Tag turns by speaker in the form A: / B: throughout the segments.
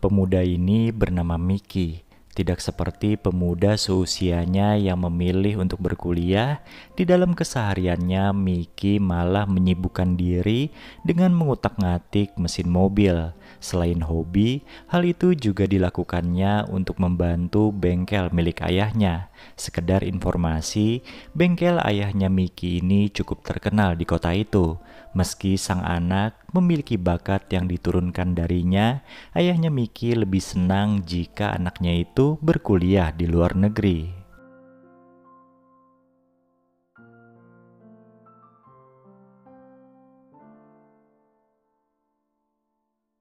A: Pemuda ini bernama Mickey. Tidak seperti pemuda seusianya yang memilih untuk berkuliah, di dalam kesehariannya Mickey malah menyibukkan diri dengan mengutak-ngatik mesin mobil. Selain hobi, hal itu juga dilakukannya untuk membantu bengkel milik ayahnya. Sekedar informasi, bengkel ayahnya Mickey ini cukup terkenal di kota itu. Meski sang anak memiliki bakat yang diturunkan darinya, ayahnya Mickey lebih senang jika anaknya itu berkuliah di luar negeri.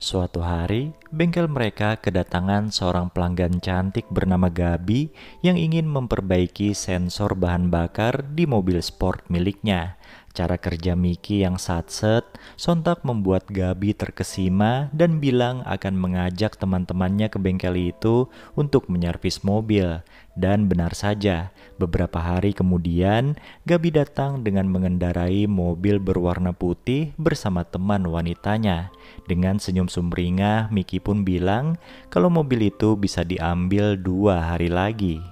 A: Suatu hari, bengkel mereka kedatangan seorang pelanggan cantik bernama Gabi yang ingin memperbaiki sensor bahan bakar di mobil sport miliknya. Cara kerja Mickey yang satset sontak membuat Gabi terkesima dan bilang akan mengajak teman-temannya ke bengkel itu untuk menyervis mobil. Dan benar saja, beberapa hari kemudian Gabi datang dengan mengendarai mobil berwarna putih bersama teman wanitanya. Dengan senyum sumringah, Mickey pun bilang kalau mobil itu bisa diambil 2 hari lagi.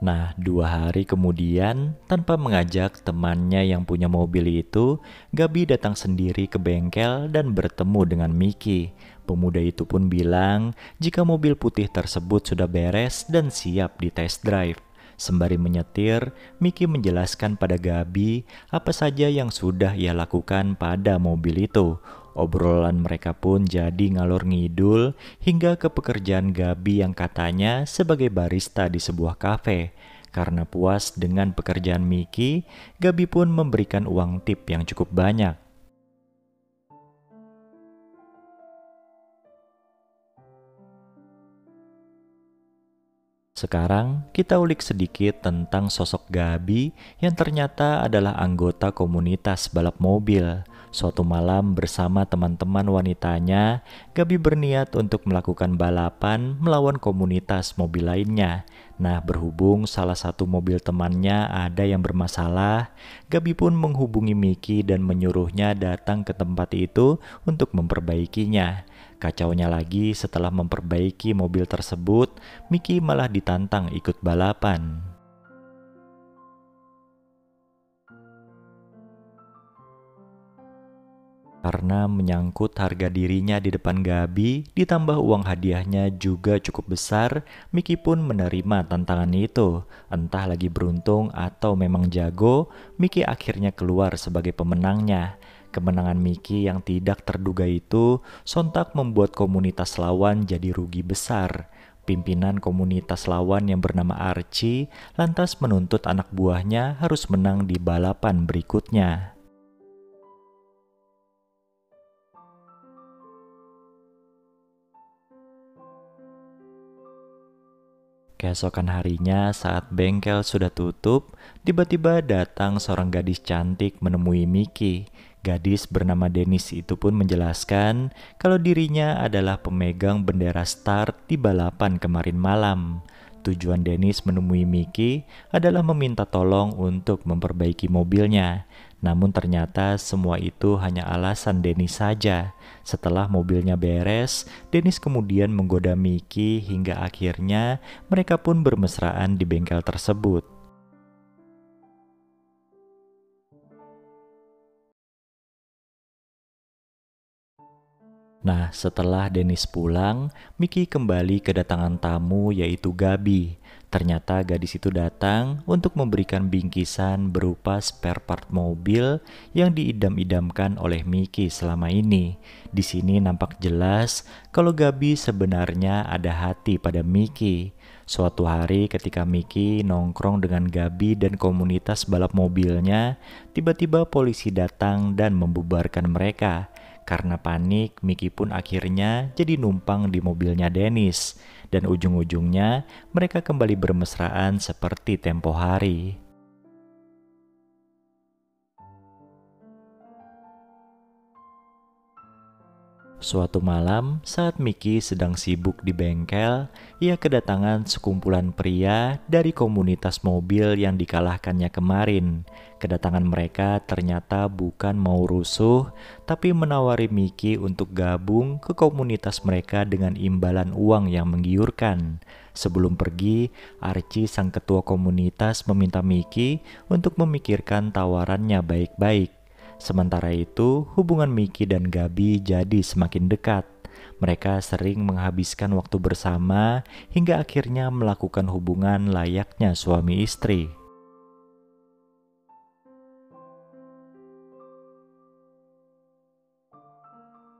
A: Nah, 2 hari kemudian, tanpa mengajak temannya yang punya mobil itu, Gabi datang sendiri ke bengkel dan bertemu dengan Mickey. Pemuda itu pun bilang jika mobil putih tersebut sudah beres dan siap di test drive. Sembari menyetir, Mickey menjelaskan pada Gabi apa saja yang sudah ia lakukan pada mobil itu. Obrolan mereka pun jadi ngalor ngidul hingga ke pekerjaan Gabi yang katanya sebagai barista di sebuah kafe. Karena puas dengan pekerjaan Mickey, Gabi pun memberikan uang tip yang cukup banyak. Sekarang kita ulik sedikit tentang sosok Gabi yang ternyata adalah anggota komunitas balap mobil. Suatu malam bersama teman-teman wanitanya, Gabi berniat untuk melakukan balapan melawan komunitas mobil lainnya. Nah, berhubung salah satu mobil temannya ada yang bermasalah, Gabi pun menghubungi Mickey dan menyuruhnya datang ke tempat itu untuk memperbaikinya. Kacaunya lagi, setelah memperbaiki mobil tersebut, Mickey malah ditantang ikut balapan. Karena menyangkut harga dirinya di depan Gabi, ditambah uang hadiahnya juga cukup besar, Mickey pun menerima tantangan itu. Entah lagi beruntung atau memang jago, Mickey akhirnya keluar sebagai pemenangnya. Kemenangan Mickey yang tidak terduga itu sontak membuat komunitas lawan jadi rugi besar. Pimpinan komunitas lawan yang bernama Archie lantas menuntut anak buahnya harus menang di balapan berikutnya. Keesokan harinya saat bengkel sudah tutup, tiba-tiba datang seorang gadis cantik menemui Mickey. Gadis bernama Dennis itu pun menjelaskan kalau dirinya adalah pemegang bendera start di balapan kemarin malam. Tujuan Dennis menemui Mickey adalah meminta tolong untuk memperbaiki mobilnya. Namun ternyata semua itu hanya alasan Dennis saja. Setelah mobilnya beres, Dennis kemudian menggoda Mickey hingga akhirnya mereka pun bermesraan di bengkel tersebut. Nah, setelah Dennis pulang, Mickey kembali kedatangan tamu yaitu Gabi. Ternyata gadis itu datang untuk memberikan bingkisan berupa spare part mobil yang diidam-idamkan oleh Mickey selama ini. Di sini nampak jelas kalau Gabi sebenarnya ada hati pada Mickey. Suatu hari ketika Mickey nongkrong dengan Gabi dan komunitas balap mobilnya, tiba-tiba polisi datang dan membubarkan mereka. Karena panik, Mickey pun akhirnya jadi numpang di mobilnya Dennis. Dan ujung-ujungnya mereka kembali bermesraan seperti tempo hari. Suatu malam, saat Mickey sedang sibuk di bengkel, ia kedatangan sekumpulan pria dari komunitas mobil yang dikalahkannya kemarin. Kedatangan mereka ternyata bukan mau rusuh, tapi menawari Mickey untuk gabung ke komunitas mereka dengan imbalan uang yang menggiurkan. Sebelum pergi, Archie, sang ketua komunitas, meminta Mickey untuk memikirkan tawarannya baik-baik. Sementara itu, hubungan Mickey dan Gabi jadi semakin dekat. Mereka sering menghabiskan waktu bersama hingga akhirnya melakukan hubungan layaknya suami istri.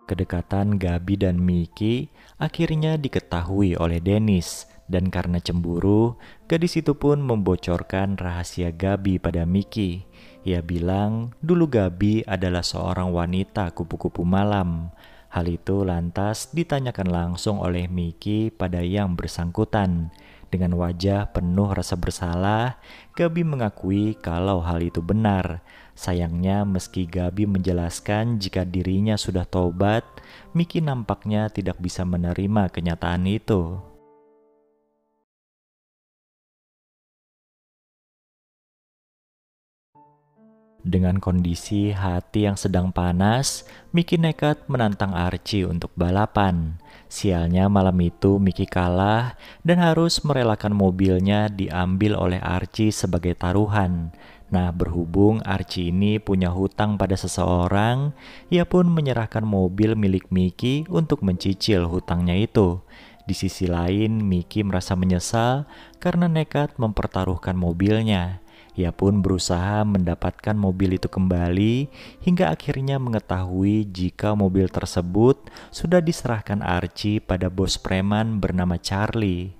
A: Kedekatan Gabi dan Mickey akhirnya diketahui oleh Dennis, dan karena cemburu, gadis itu pun membocorkan rahasia Gabi pada Mickey. Ia bilang dulu Gabi adalah seorang wanita kupu-kupu malam. Hal itu lantas ditanyakan langsung oleh Mickey pada yang bersangkutan. Dengan wajah penuh rasa bersalah, Gabi mengakui kalau hal itu benar. Sayangnya meski Gabi menjelaskan jika dirinya sudah tobat, Mickey nampaknya tidak bisa menerima kenyataan itu. Dengan kondisi hati yang sedang panas, Mickey nekat menantang Archie untuk balapan. Sialnya malam itu Mickey kalah dan harus merelakan mobilnya diambil oleh Archie sebagai taruhan. Nah, berhubung Archie ini punya hutang pada seseorang, ia pun menyerahkan mobil milik Mickey untuk mencicil hutangnya itu. Di sisi lain, Mickey merasa menyesal karena nekat mempertaruhkan mobilnya. Ia pun berusaha mendapatkan mobil itu kembali hingga akhirnya mengetahui jika mobil tersebut sudah diserahkan Archie pada bos preman bernama Charlie.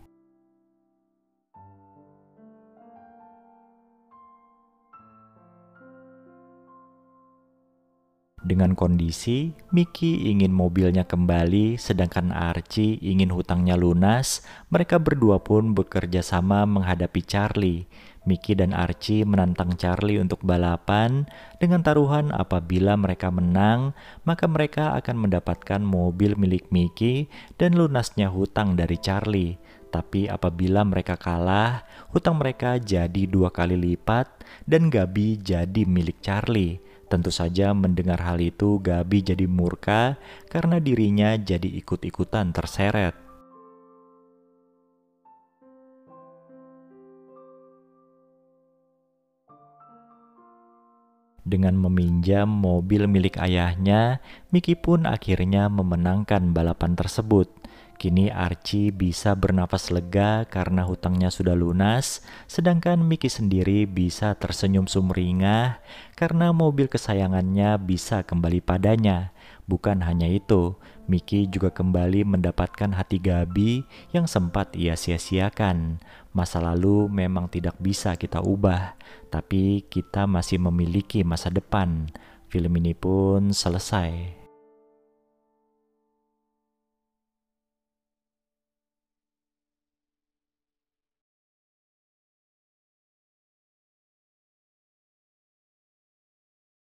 A: Dengan kondisi Mickey ingin mobilnya kembali sedangkan Archie ingin hutangnya lunas, mereka berdua pun bekerja sama menghadapi Charlie. Mickey dan Archie menantang Charlie untuk balapan dengan taruhan apabila mereka menang, maka mereka akan mendapatkan mobil milik Mickey dan lunasnya hutang dari Charlie. Tapi apabila mereka kalah, hutang mereka jadi 2 kali lipat dan Gabi jadi milik Charlie. Tentu saja mendengar hal itu Gabi jadi murka karena dirinya jadi ikut-ikutan terseret. Dengan meminjam mobil milik ayahnya, Mickey pun akhirnya memenangkan balapan tersebut. Kini Archie bisa bernafas lega karena hutangnya sudah lunas, sedangkan Mickey sendiri bisa tersenyum sumringah karena mobil kesayangannya bisa kembali padanya. Bukan hanya itu, Mickey juga kembali mendapatkan hati Gabi yang sempat ia sia-siakan. Masa lalu memang tidak bisa kita ubah, tapi kita masih memiliki masa depan. Film ini pun selesai.